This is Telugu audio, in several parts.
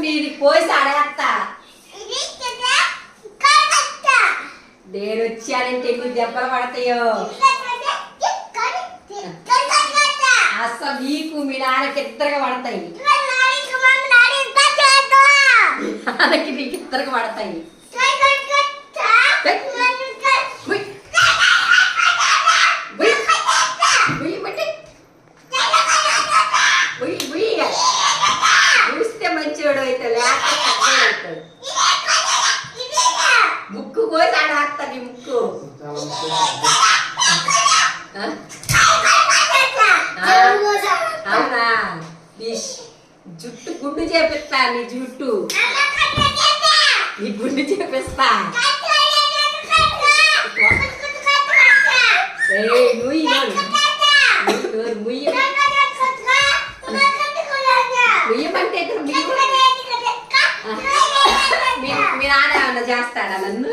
నీది కోసి అడగత్తా. నేను వచ్చానంటే ఎన్ని దెబ్బలు పడతాయో. అసలు నీకు మీ నాన్నకి ఇద్దరుగా పడతాయి. నాన్నకి నీకు ఇద్దరుగా పడతాయి. చూస్తే మంచివాడు అవుతాడు, లేకపోతే అవుతాడు. ముక్కు కోసి ఆడేస్తా నీ ముక్కు. అవునా? నీ జుట్టు గుండు చేపిస్తా. నీ జుట్టు నీ గుండు చేపిస్తా. ముయ్యమంటే మీ నాన్న ఏమన్నా చేస్తాడా నన్ను?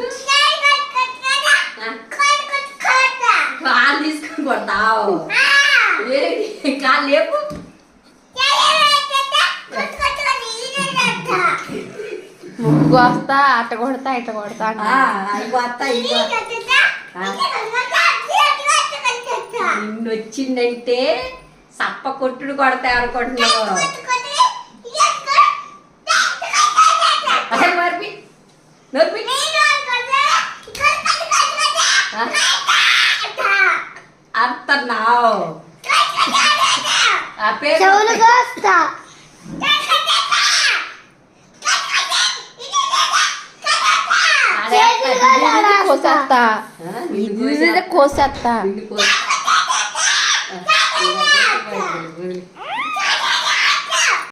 కాలు తీసుకొని కొడతావు. కాలు లేపు. ముగ్గు వస్తా, అట్ట కొడతా, ఇట్ట కొడతా. నిన్ను వచ్చిందంటే సప్ప కొట్టుడు కొడతా అనుకుంటున్నావు. అత్తన్నావు ఆ పేరు కోసేస్తా.